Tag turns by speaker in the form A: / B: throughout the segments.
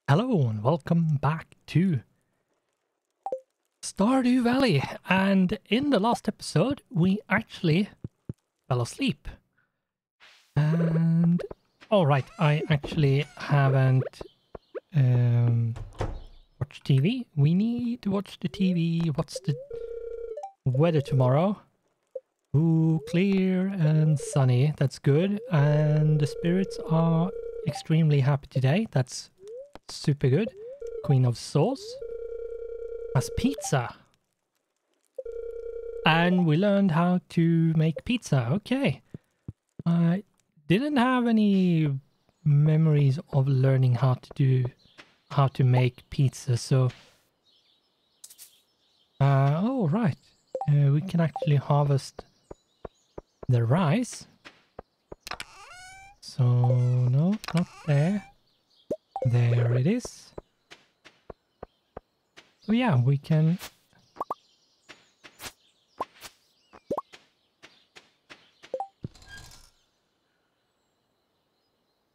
A: Hello and welcome back to Stardew Valley. And in the last episode, we actually fell asleep. And alright, I actually haven't watched TV. We need to watch the TV. What's the weather tomorrow? Ooh, clear and sunny. That's good. And the spirits are extremely happy today. That's super good. Queen of Sauce has pizza. And we learned how to make pizza. Okay. I didn't have any memories of learning how to make pizza, so oh right. We can actually harvest the rice. So no, not there. There it is. So yeah, we can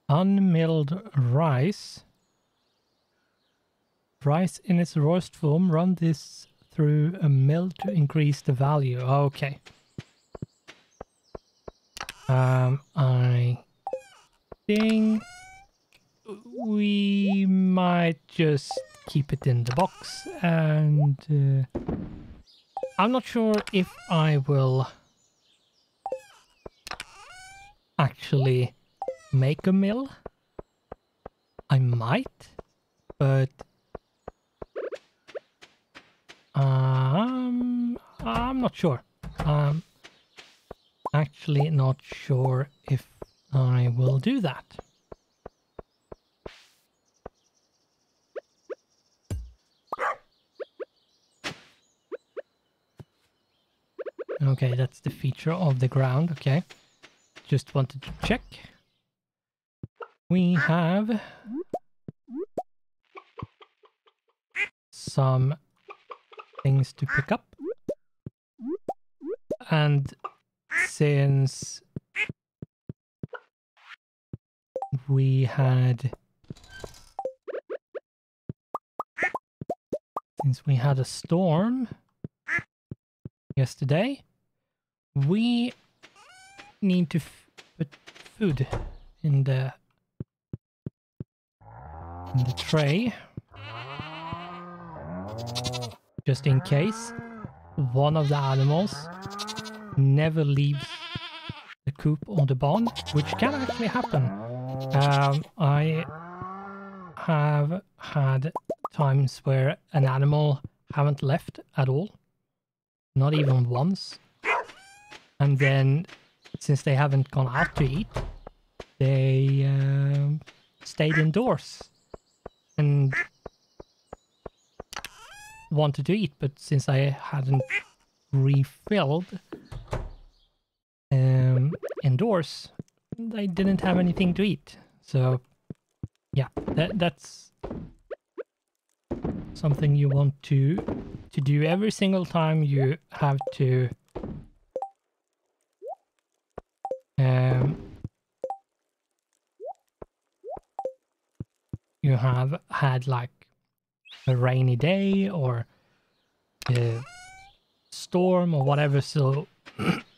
A: unmilled rice. Rice in its rawest form. Run this through a mill to increase the value. Okay. I think we might just keep it in the box, and I'm not sure if I will actually make a mill. I might, but I'm not sure. I'm actually not sure if I will do that. Okay, that's the feature of the ground. Okay, just wanted to check. We have some things to pick up, and since we had a storm yesterday, we need to put food in the tray, just in case one of the animals never leaves the coop or the barn, which can actually happen. I have had times where an animal haven't left at all, not even once, and then since they haven't gone out to eat, they stayed indoors and wanted to eat, but since I hadn't refilled indoors, they didn't have anything to eat. So yeah, that's something you want to do every single time you have to you have had like a rainy day or a storm or whatever, so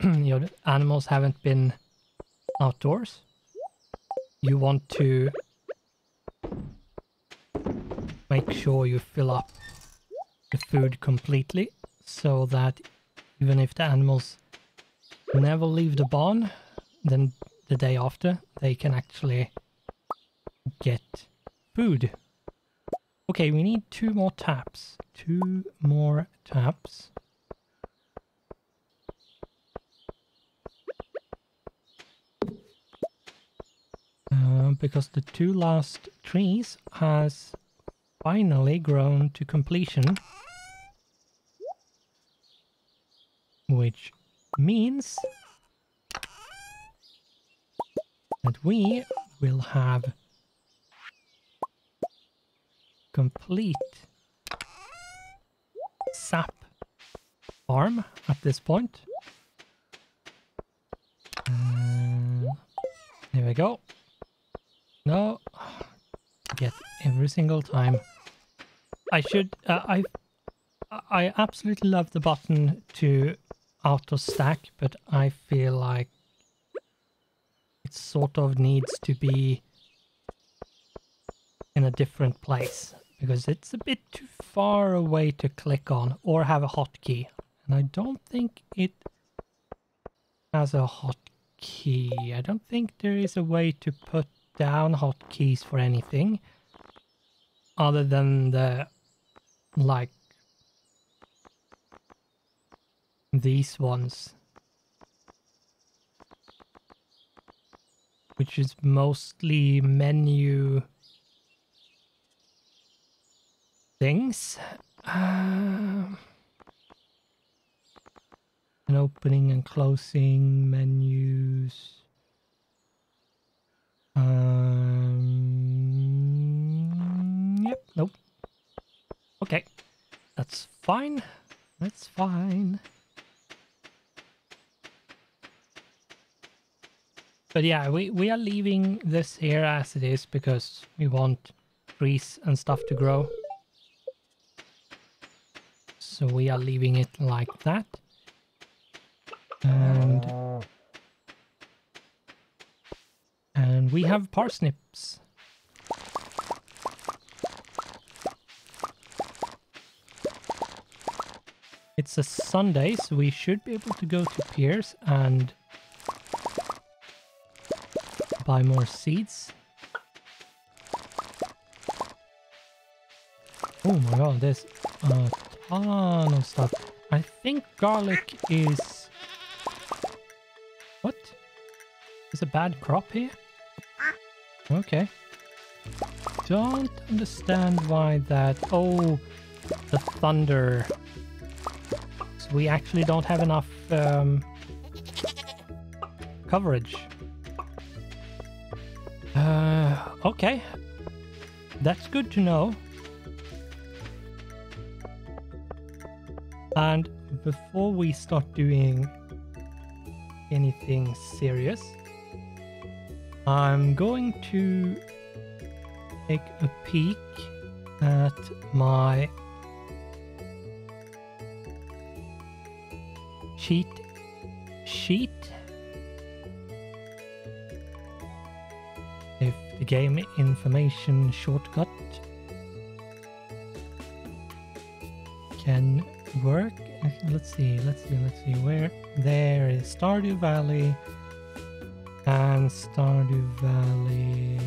A: your animals haven't been outdoors. You want to make sure you fill up the food completely, so that even if the animals never leave the barn, then the day after they can actually get food. Okay, we need 2 more taps. 2 more taps. Because the 2 last trees has finally grown to completion, which means that we will have complete sap farm at this point. There we go. No, get every single time. I should... I absolutely love the button to auto stack, but I feel like it sort of needs to be in a different place because it's a bit too far away to click on or have a hotkey. And I don't think it has a hotkey. I don't think there is a way to put down hotkeys for anything other than the, like, these ones, which is mostly menu things. And opening and closing menus. Yep, nope. Okay, that's fine. That's fine. But yeah, we are leaving this here as it is because we want trees and stuff to grow. So we are leaving it like that. And we have parsnips. It's a Sunday, so we should be able to go to Pierce and buy more seeds. Oh my god, there's a ton of stuff. I think garlic is... What? Is a bad crop here? Okay. Don't understand why that... Oh, the thunder. So we actually don't have enough coverage. Okay. That's good to know. And before we start doing anything serious, I'm going to take a peek at my cheat sheet. If the game information shortcut can work. Let's see where there is Stardew Valley and Stardew Valley.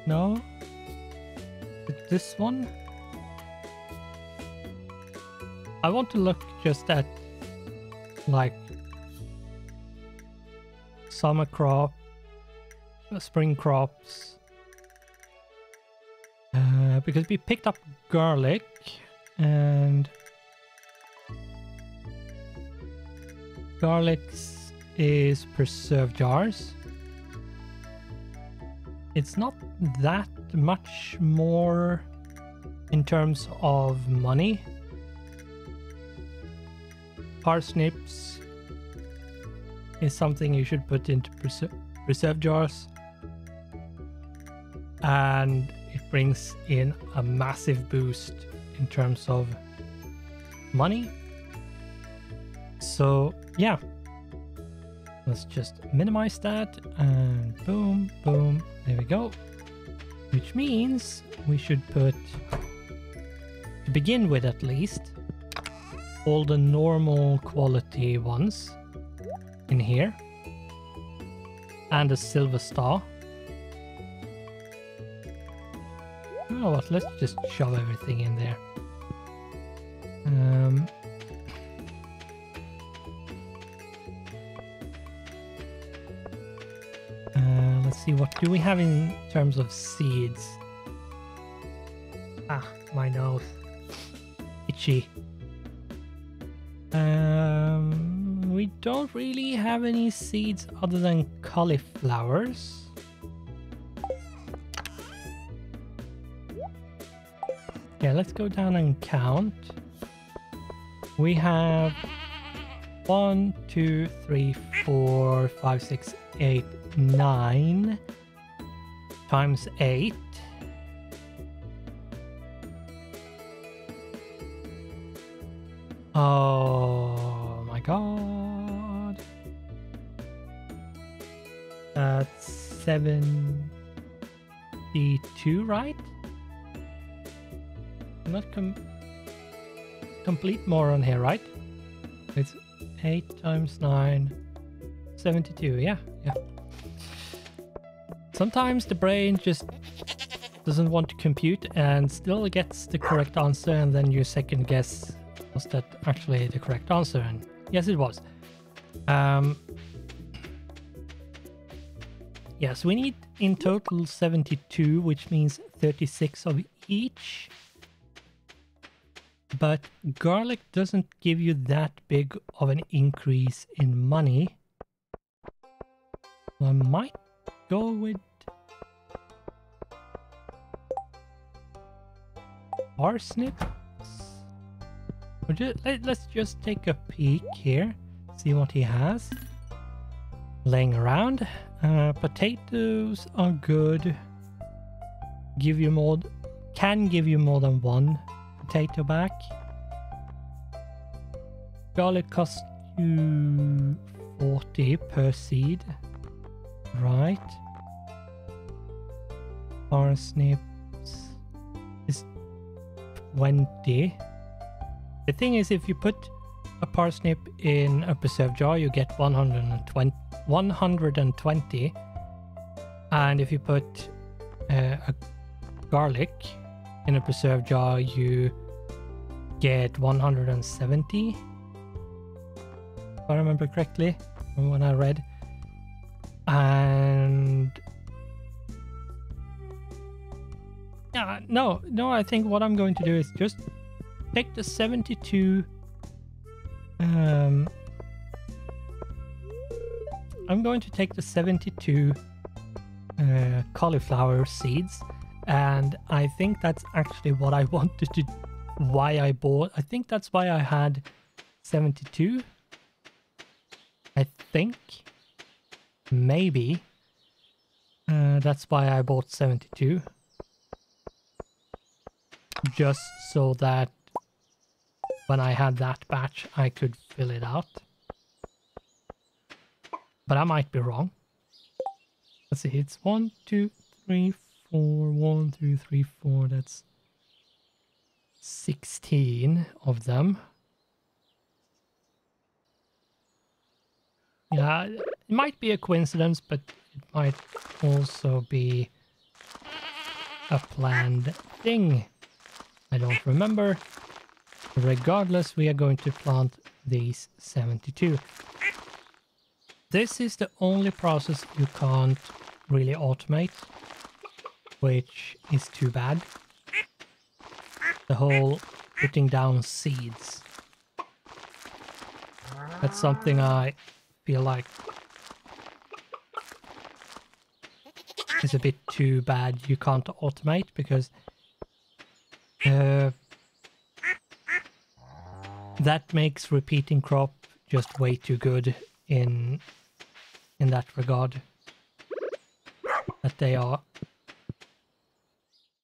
A: No? This one? I want to look just at like summer crop, spring crops. Because we picked up garlic and garlic is preserved jars. It's not that much more in terms of money. Parsnips is something you should put into preserved jars, and it brings in a massive boost in terms of money. So yeah, let's just minimize that and boom, boom, there we go. Which means we should put, to begin with at least, all the normal quality ones in here and a silver star. You know what, let's just shove everything in there. Let's see, what do we have in terms of seeds? Ah, my nose. Itchy. We don't really have any seeds other than cauliflowers. Yeah, let's go down and count. We have 1, 2, 3, 4, 5, 6, 8, 9 times 8. Oh my god. That's 72, right? Not complete moron here, right? It's 8 times 9, 72, yeah. Sometimes the brain just doesn't want to compute and still gets the correct answer, and then you second guess, was that actually the correct answer? And yes, it was. Yes, we need in total 72, which means 36 of each. But garlic doesn't give you that big of an increase in money. So I might go with parsnips. Let's just take a peek here, see what he has laying around. Potatoes are good. Can give you more than one potato back. Garlic costs you 40 per seed, right? Parsnips is 20. The thing is, if you put a parsnip in a preserve jar, you get 120, and if you put a garlic in a preserve jar, you get 170, if I remember correctly from when I read. And yeah, no, I think what I'm going to do is just take the 72. I'm going to take the 72 cauliflower seeds, and I think that's actually what I wanted to. I think that's why I had 72. I think maybe that's why I bought 72, just so that when I had that batch I could fill it out. But I might be wrong. Let's see, it's 1, 2, 3, 4, 1, 2, 3, 4, that's 16 of them. Yeah, it might be a coincidence, but it might also be a planned thing. I don't remember. Regardless, we are going to plant these 72. This is the only process you can't really automate, which is too bad. The whole putting down seeds. That's something I feel like is a bit too bad you can't automate, because that makes repeating crop just way too good in that regard. That they are,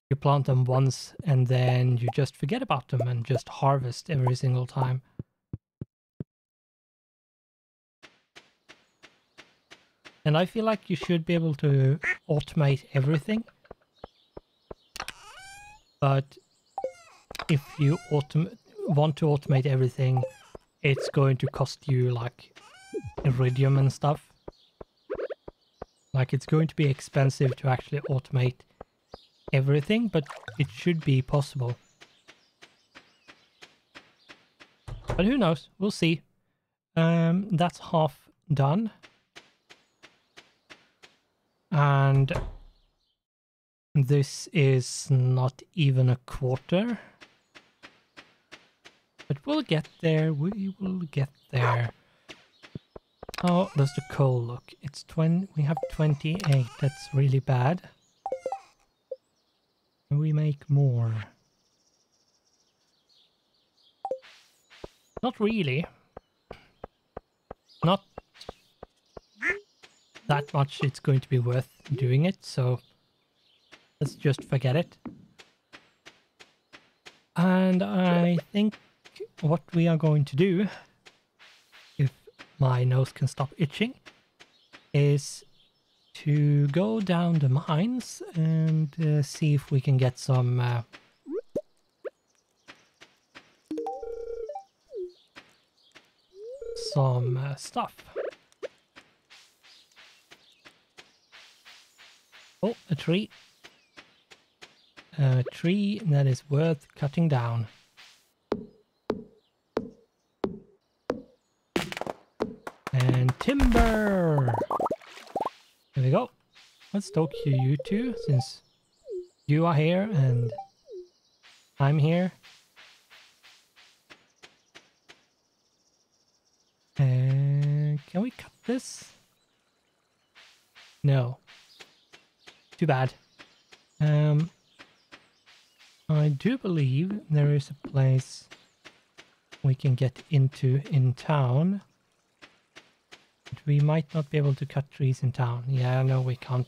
A: you plant them once and then you just forget about them and just harvest every single time. And I feel like you should be able to automate everything. But if you want to automate everything, it's going to cost you like iridium and stuff. Like, it's going to be expensive to actually automate everything, but it should be possible. But who knows? We'll see. That's half done. And this is not even a quarter. But we'll get there. We will get there. How does the coal look? It's 20. We have 28. That's really bad. Can we make more? Not really. that much it's going to be worth doing it, so let's just forget it. And I think what we are going to do, if my nose can stop itching, is to go down the mines and see if we can get some stuff. Oh, a tree. A tree that is worth cutting down. And timber! There we go. Let's talk to you two, since you are here and I'm here. Can we cut this? No. Too bad. I do believe there is a place we can get into in town. But we might not be able to cut trees in town. Yeah, no, we can't.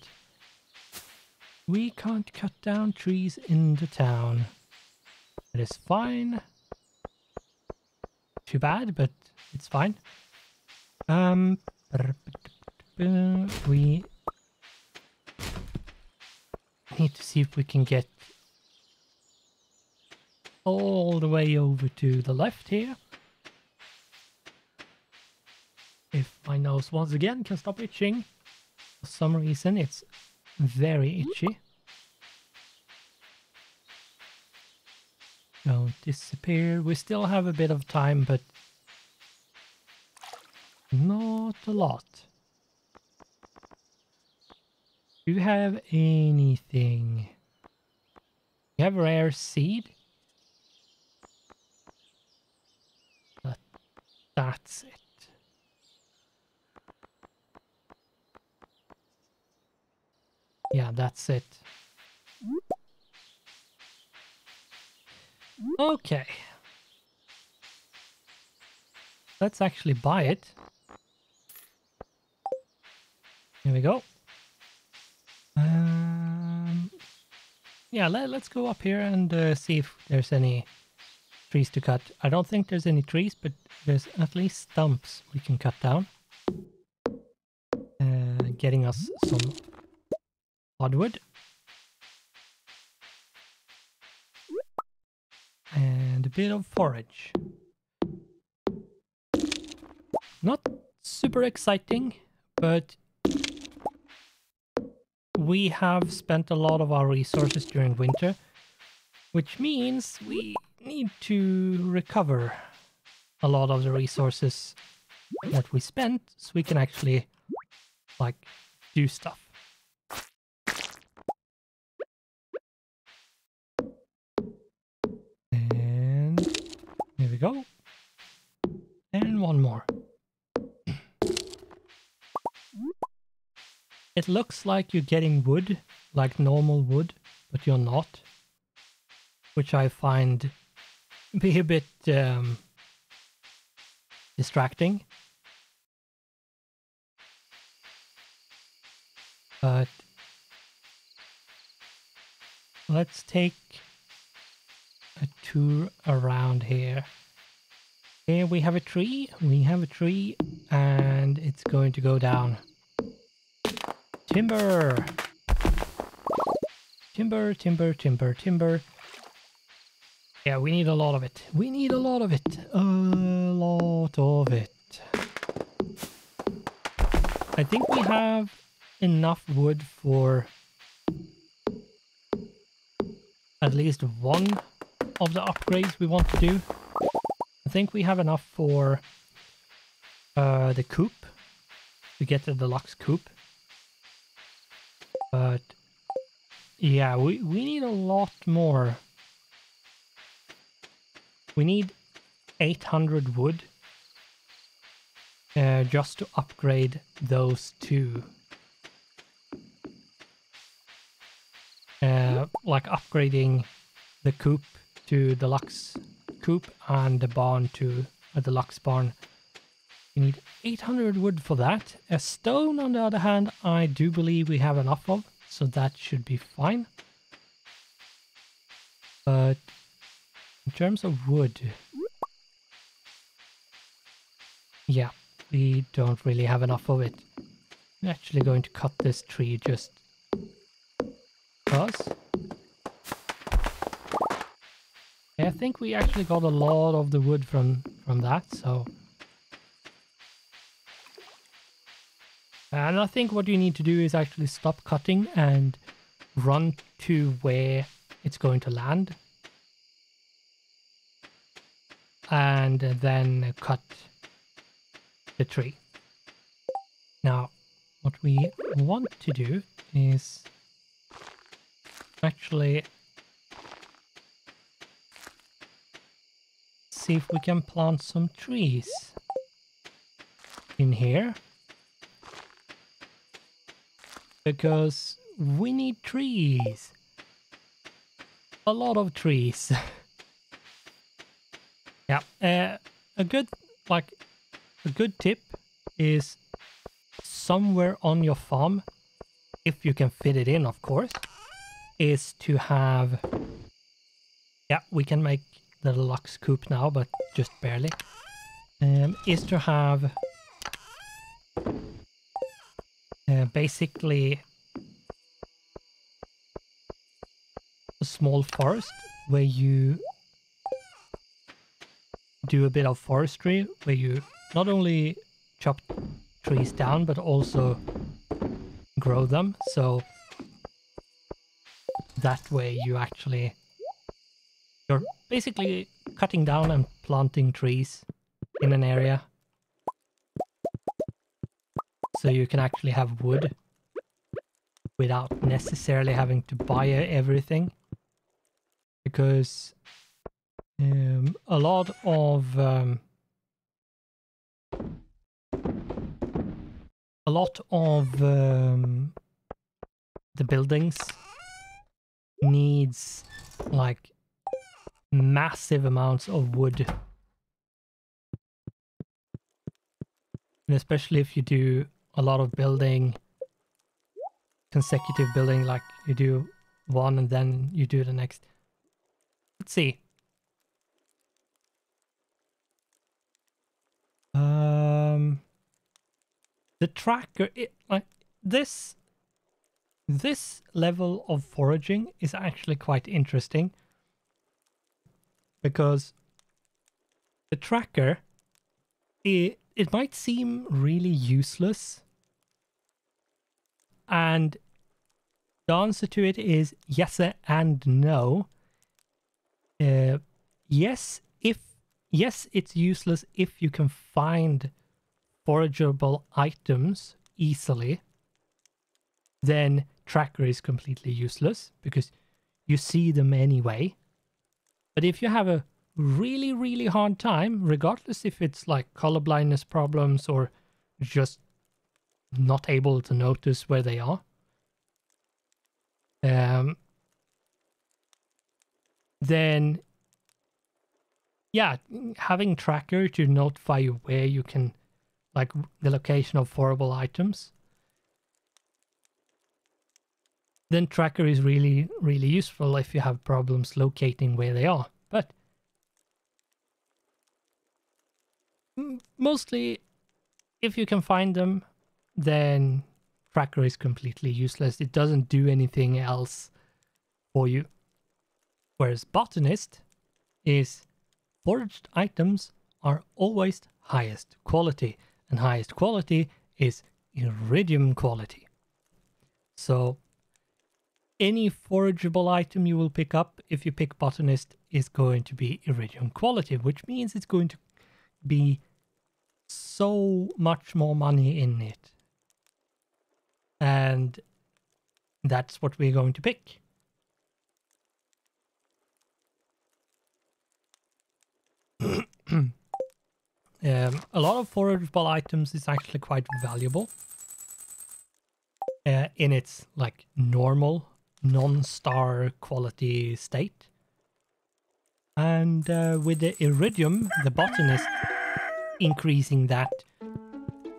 A: We can't cut down trees in the town. That is fine. Too bad, but it's fine. We need to see if we can get all the way over to the left here. If my nose once again can stop itching. For some reason it's very itchy. Don't disappear. We still have a bit of time, but not a lot. Do you have anything? You have rare seed? But that's it. Yeah, that's it. Okay. Let's actually buy it. Here we go. Yeah, let's go up here and see if there's any trees to cut. I don't think there's any trees, but there's at least stumps we can cut down. Getting us some hardwood. And a bit of forage. Not super exciting, but we have spent a lot of our resources during winter, which means we need to recover a lot of the resources that we spent so we can actually, like, do stuff. And here we go. And one more. It looks like you're getting wood, like normal wood, but you're not. Which I find be a bit distracting. But let's take a tour around here. Here we have a tree, and it's going to go down. Timber! Timber, timber, timber, timber. Yeah, we need a lot of it. We need a lot of it. A lot of it. I think we have enough wood for at least one of the upgrades we want to do. I think we have enough for the coop, to get the deluxe coop. But yeah, we need a lot more. We need 800 wood just to upgrade those two. Like upgrading the coop to deluxe coop and the barn to a deluxe barn We need 800 wood for that. A stone, on the other hand, I do believe we have enough of, so that should be fine. But in terms of wood, yeah, we don't really have enough of it. I'm actually going to cut this tree just because. I think we actually got a lot of the wood from that, so. And I think what you need to do is actually stop cutting and run to where it's going to land. And then cut the tree. Now, what we want to do is actually see if we can plant some trees in here. Because we need trees. A lot of trees. Yeah, a good tip is somewhere on your farm, if you can fit it in, of course, is to have, yeah, we can make the deluxe coop now, but just barely, is to have basically a small forest where you do a bit of forestry, where you not only chop trees down but also grow them, so that way you're basically cutting down and planting trees in an area so you can actually have wood without necessarily having to buy everything, because a lot of the buildings needs like massive amounts of wood, and especially if you do a lot of consecutive building, like you do one and then you do the next. Let's see. The tracker, like this level of foraging is actually quite interesting, because the tracker, it might seem really useless, and the answer to it is yes and no. Yes, it's useless if you can find forageable items easily. Then tracker is completely useless because you see them anyway. But if you have a really, really hard time, regardless if it's like color blindness problems or just not able to notice where they are, then yeah, having tracker to notify you where you can, like the location of forageable items, then tracker is really, really useful if you have problems locating where they are. But mostly, if you can find them, then tracker is completely useless. It doesn't do anything else for you. Whereas botanist is foraged items are always highest quality, and highest quality is iridium quality. So any forageable item you will pick up if you pick botanist is going to be iridium quality, which means it's going to be so much more money in it. And that's what we're going to pick. A lot of forageable items is actually quite valuable in its like normal non-star quality state, and with the iridium, the botanist, increasing that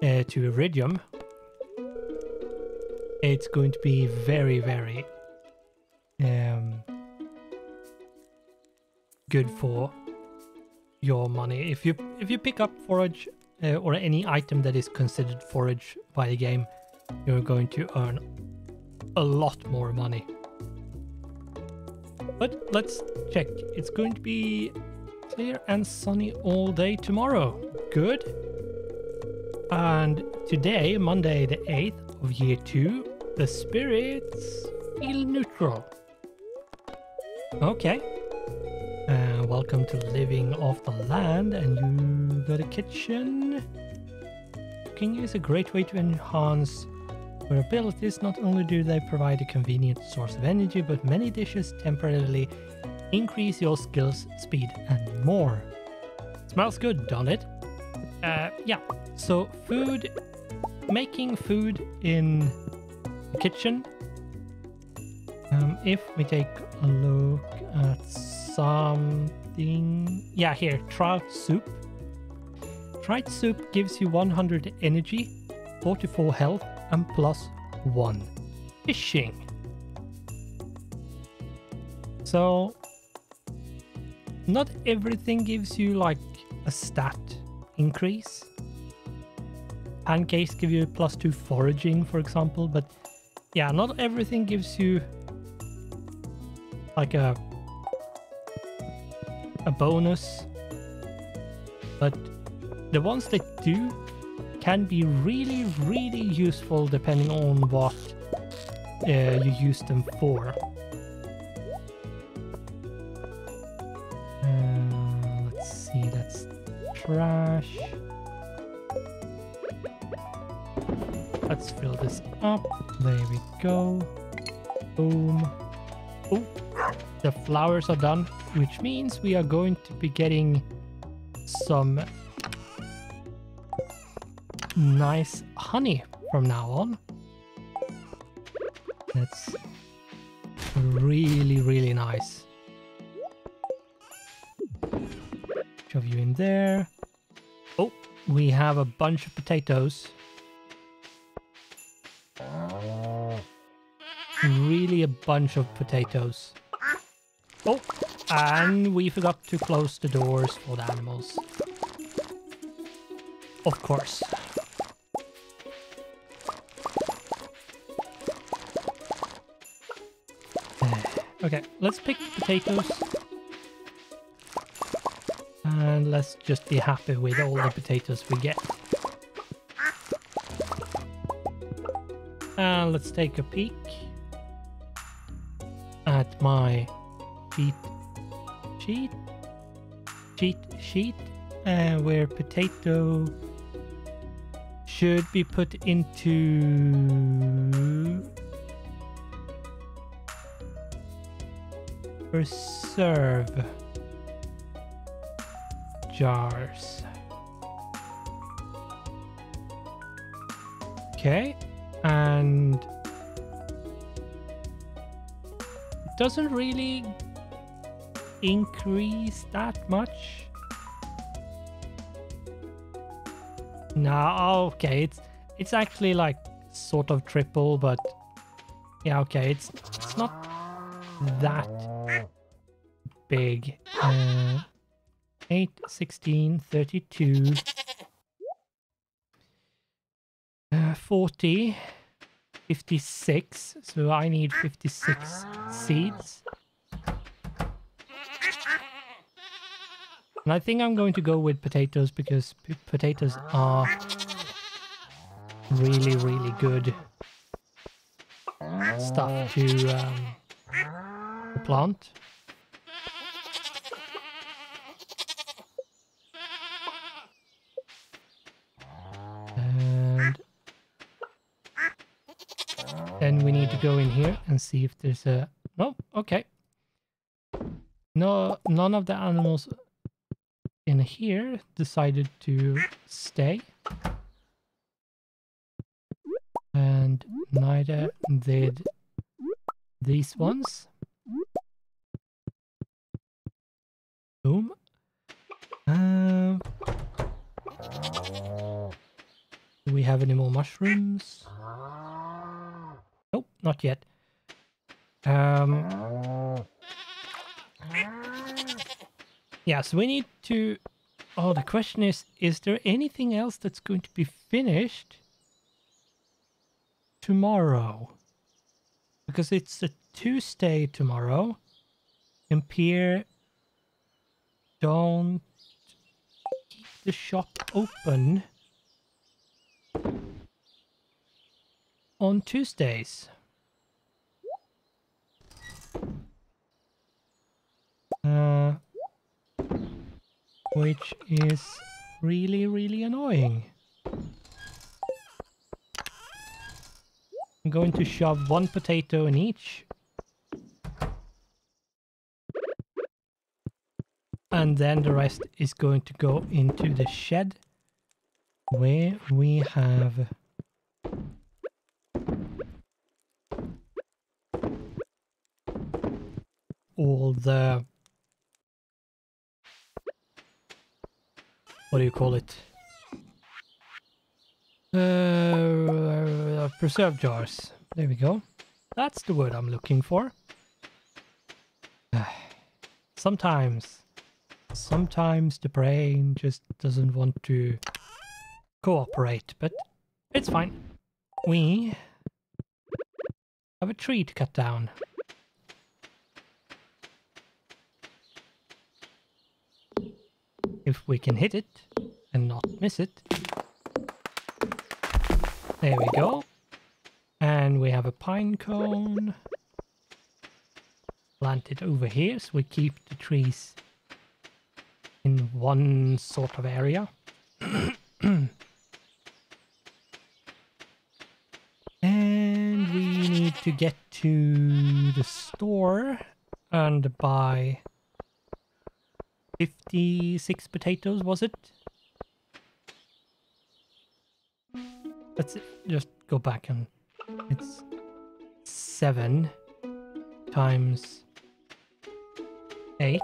A: to iridium, it's going to be very, very good for your money. If you pick up forage or any item that is considered forage by the game, you're going to earn a lot more money. But let's check. It's going to be clear and sunny all day tomorrow. Good. And today, Monday the 8th of year 2, the spirits feel neutral. Okay. Welcome to living off the land, and you got a kitchen. Cooking is a great way to enhance your abilities. Not only do they provide a convenient source of energy, but many dishes temporarily increase your skills, speed, and more. Smells good, don't it? Yeah. So food, making food in the kitchen. If we take a look at something, yeah, here, trout soup. Trout soup gives you 100 energy, 44 health, and +1 fishing. So not everything gives you like a stat increase. Pancakes give you +2 foraging, for example, but yeah, not everything gives you like a bonus, but the ones that do can be really, really useful depending on what you use them for. Let's see, that's trash. Let's fill this up. There we go. Boom. Oh, the flowers are done, which means we are going to be getting some nice honey from now on. That's really, really nice. Shove you in there. Oh, we have a bunch of potatoes. Really a bunch of potatoes. Oh, and we forgot to close the doors for the animals. Of course. Okay, let's pick potatoes. And let's just be happy with all the potatoes we get. And let's take a peek at my cheat sheet, where potato should be put into preserve jars. Okay, and it doesn't really increase that much. No, okay, it's actually like sort of triple, but yeah, okay, it's not that big. 8, 16, 32, 40, 56, so I need 56 seeds. And I think I'm going to go with potatoes because potatoes are really, really good stuff to plant. And then we need to go in here and see if there's a... No, okay. No, none of the animals in here decided to stay. And neither did these ones. Boom. Do have any more mushrooms? Nope, not yet. Yeah, so we need to... Oh, the question is there anything else that's going to be finished tomorrow? Because it's a Tuesday tomorrow. And Pierre don't keep the shop open on Tuesdays. Which is really, really annoying. I'm going to shove one potato in each. And then the rest is going to go into the shed where we have all the... What do you call it? Preserve jars. There we go. That's the word I'm looking for. Sometimes the brain just doesn't want to cooperate, but it's fine. We have a tree to cut down. If we can hit it and not miss it. There we go. And we have a pine cone planted over here, so we keep the trees in one sort of area. And we need to get to the store and buy 56 potatoes, was it? Let's just go back and it's 7 times 8.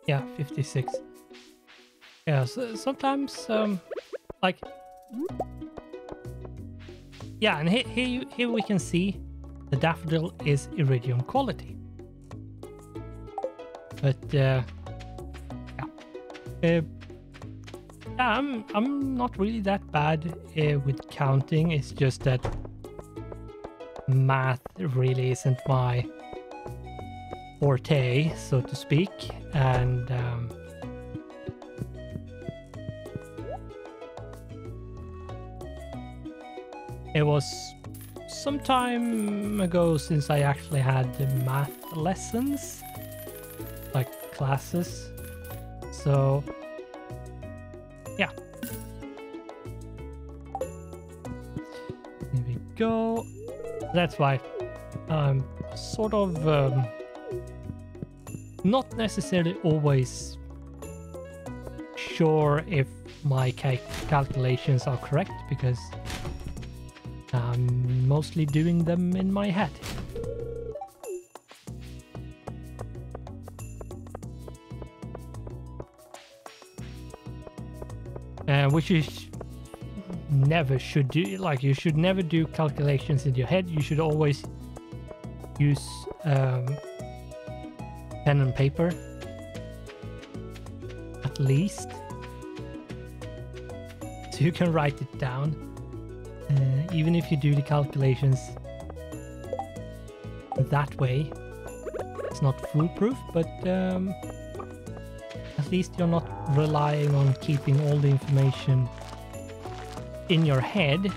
A: Yeah, 56. Yeah, so sometimes, like... Yeah, and here we can see the daffodil is iridium quality. But, yeah, I'm not really that bad with counting. It's just that math really isn't my forte, so to speak, and it was some time ago since I actually had the math lessons, like classes, so yeah. Here we go. That's why I'm sort of not necessarily always sure if my calculations are correct, because I'm mostly doing them in my head. Which is never should do. Like, you should never do calculations in your head. You should always use pen and paper, at least, so you can write it down. Even if you do the calculations that way, it's not foolproof, but at least you're not relying on keeping all the information in your head.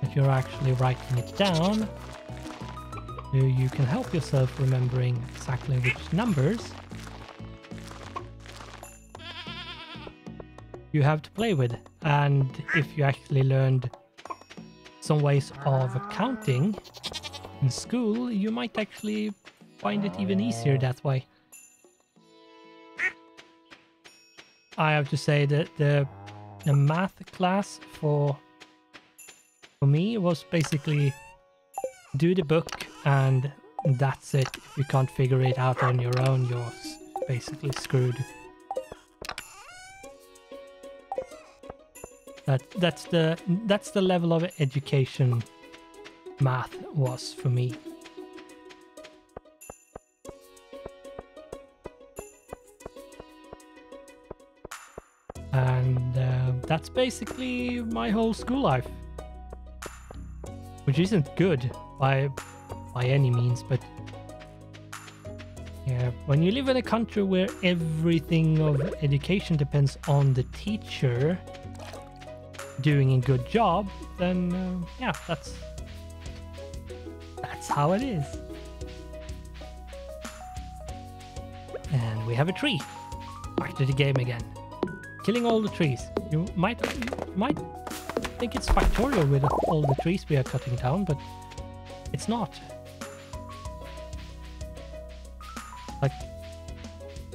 A: If you're actually writing it down, so you can help yourself remembering exactly which numbers you have to play with. And if you actually learned some ways of counting in school, you might actually find it even easier that way. I have to say that the math class for me was basically do the book and that's it. If you can't figure it out on your own, you're basically screwed. That's the level of education math was for me. And that's basically my whole school life, which isn't good by any means, but yeah, when you live in a country where everything of education depends on the teacher doing a good job, then yeah, that's how it is. And we have a tree. Back to the game again. Killing all the trees. You might think it's factorial with all the trees we are cutting down, but it's not. Like,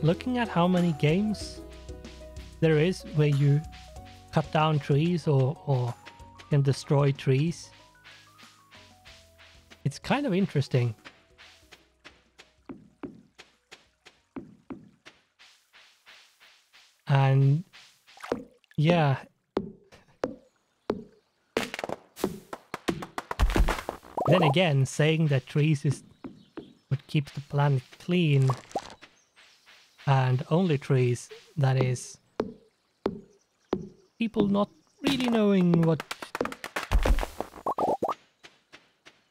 A: looking at how many games there is where you cut down trees or can destroy trees, it's kind of interesting. And yeah, then again, saying that trees is what keeps the planet clean, and only trees, that is people not really knowing what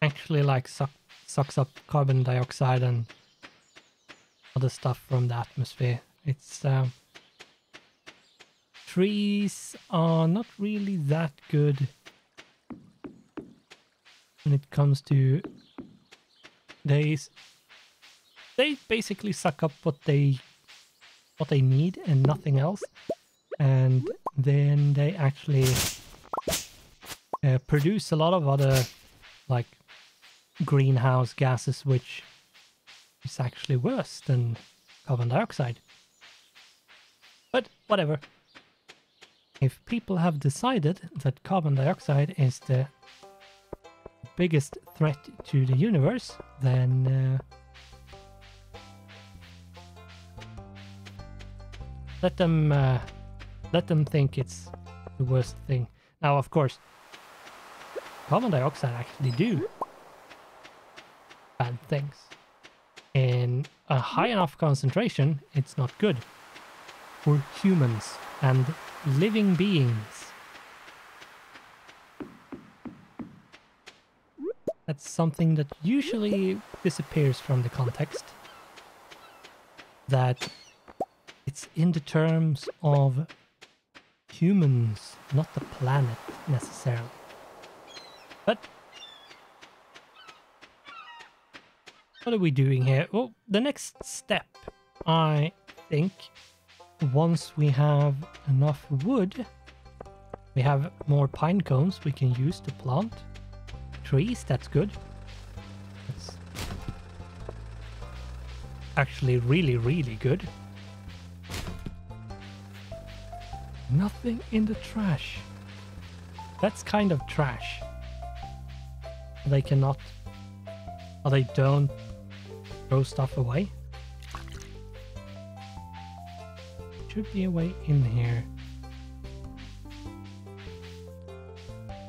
A: actually like sucks up carbon dioxide and other stuff from the atmosphere. It's trees are not really that good when it comes to they basically suck up what they need and nothing else, and then they actually produce a lot of other like greenhouse gases, which is actually worse than carbon dioxide. But whatever. If people have decided that carbon dioxide is the biggest threat to the universe, then let them think it's the worst thing. Now, of course, carbon dioxide actually do bad things. In a high enough concentration, it's not good for humans and living beings. That's something that usually disappears from the context. That it's in the terms of humans, not the planet necessarily. But what are we doing here? Well, the next step, I think, once we have enough wood, we have more pine cones we can use to plant trees. That's good. That's actually really, really good. Nothing in the trash. That's kind of trash. They cannot, or they don't throw stuff away. Should be a way in here.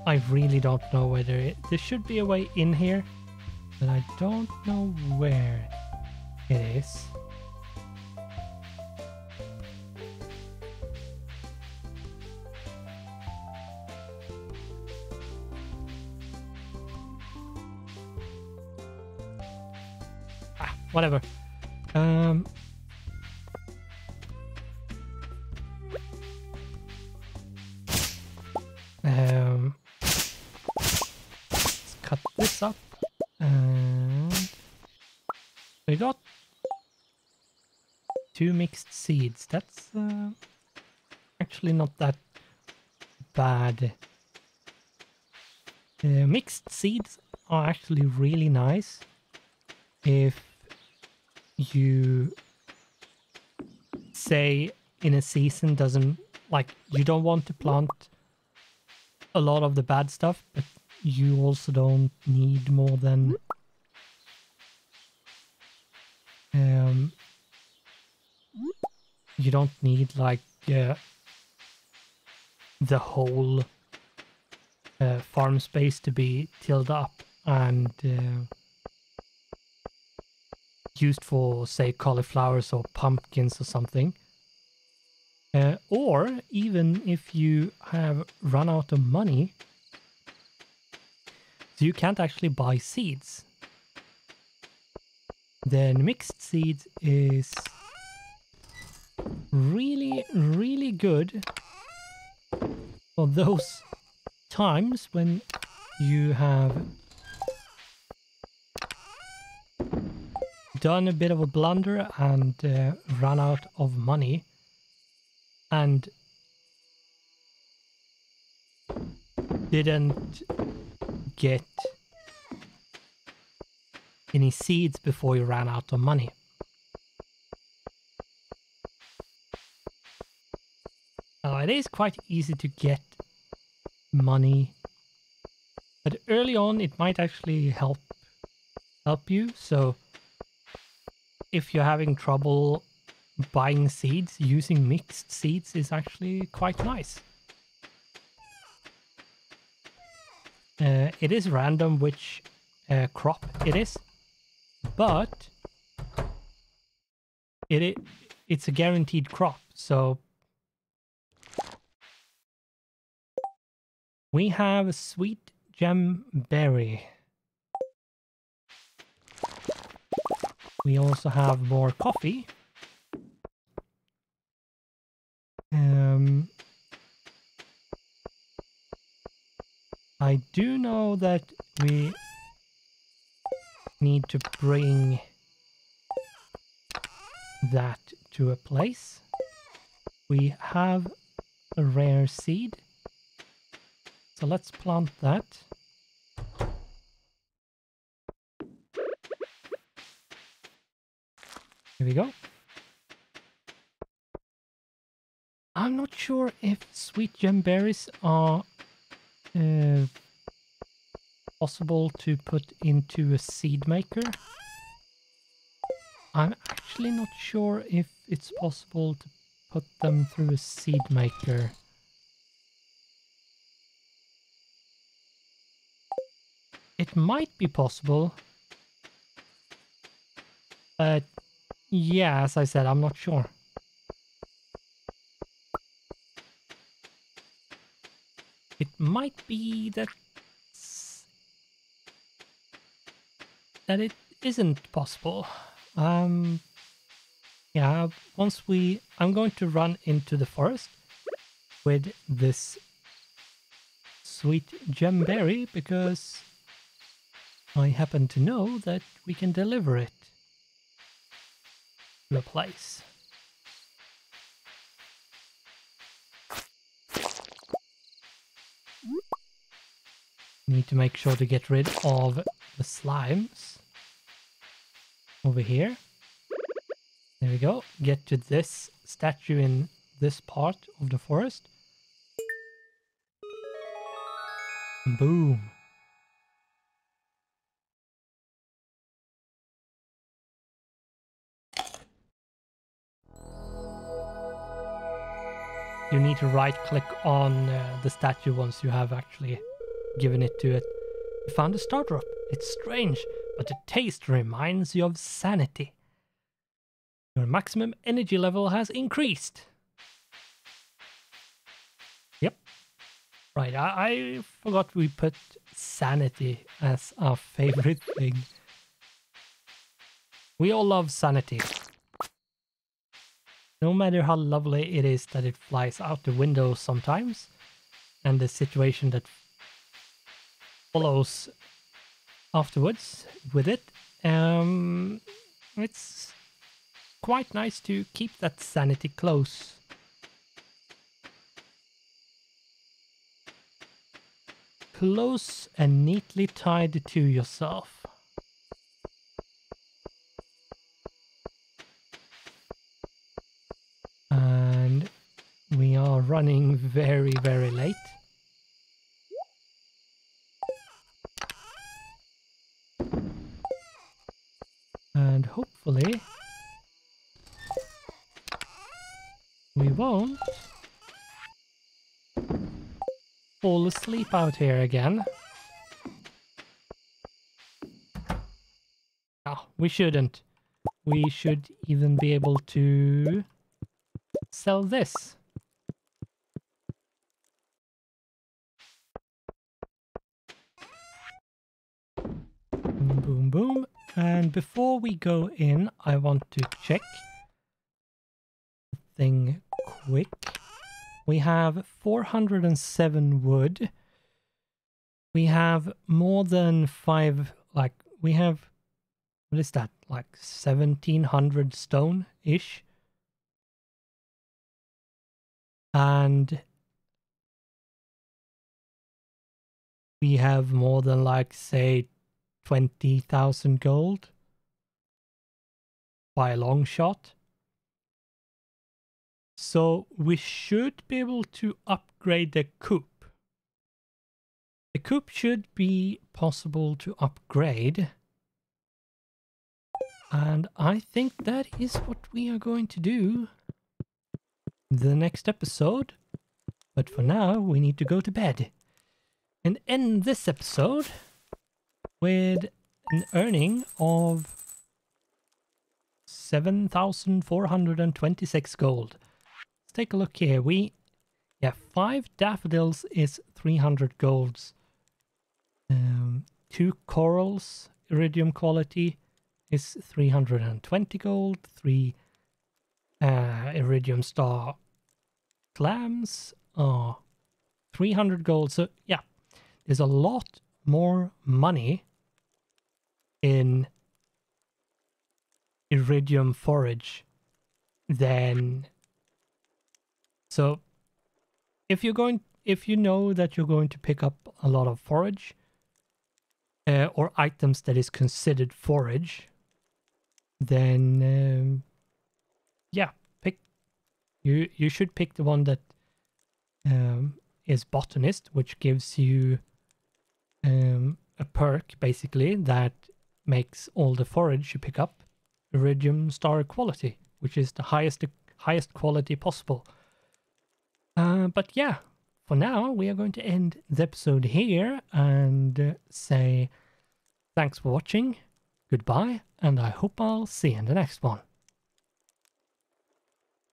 A: I really don't know whether there should be a way in here, but I don't know where it is. Whatever. Let's cut this up, and we got 2 mixed seeds. That's actually not that bad. Mixed seeds are actually really nice if you say in a season doesn't, like, you don't want to plant a lot of the bad stuff, but you also don't need more than You don't need like the whole farm space to be tilled up and used for, say, cauliflowers or pumpkins or something. Or even if you have run out of money, so you can't actually buy seeds. Then mixed seeds is really, really good for those times when you have done a bit of a blunder and run out of money and didn't get any seeds before you ran out of money. It is quite easy to get money, but early on it might actually help you. So if you're having trouble buying seeds, using mixed seeds is actually quite nice. It is random which crop it is, but it's a guaranteed crop. So we have a sweet gem berry. We also have more coffee. I do know that we need to bring that to a place. We have a rare seed. So let's plant that. Here we go. I'm not sure if sweet gem berries are possible to put into a seed maker. I'm actually not sure if it's possible to put them through a seed maker. It might be possible, but yeah, as I said, I'm not sure. It might be that it isn't possible. Yeah, I'm going to run into the forest with this sweet gem berry because I happen to know that we can deliver it to a place. Need to make sure to get rid of the slimes over here. There we go. Get to this statue in this part of the forest. Boom. You need to right click on the statue once you have actually given it to it. You found a star drop. It's strange, but the taste reminds you of sanity. Your maximum energy level has increased. Yep. Right, I forgot we put sanity as our favorite thing. We all love sanity. No matter how lovely it is that it flies out the window sometimes, and the situation that follows afterwards with it, it's quite nice to keep that sanity close. Close and neatly tied to yourself. And we are running very, very late. And hopefully we won't fall asleep out here again. Oh, we shouldn't. We should even be able to sell this. Boom, boom, boom. And before we go in, I want to check the thing quick. We have 407 wood. We have more than 5, like, we have, what is that, like 1700 stone-ish? And we have more than, like, say, 20,000 gold by a long shot. So we should be able to upgrade the coop. The coop should be possible to upgrade. And I think that is what we are going to do in the next episode. But for now, we need to go to bed. And end this episode with an earning of 7,426 gold. Let's take a look here. 5 daffodils is 300 golds. 2 corals, iridium quality, is 320 gold. 3 iridium star clams are 300 gold. So yeah, there's a lot more money in iridium forage than... So if you know that you're going to pick up a lot of forage or items that is considered forage, then yeah, you should pick the one that is botanist, which gives you a perk basically that makes all the forage you pick up iridium star quality, which is the highest quality possible. But yeah, for now we are going to end the episode here and say thanks for watching, goodbye, and I hope I'll see you in the next one.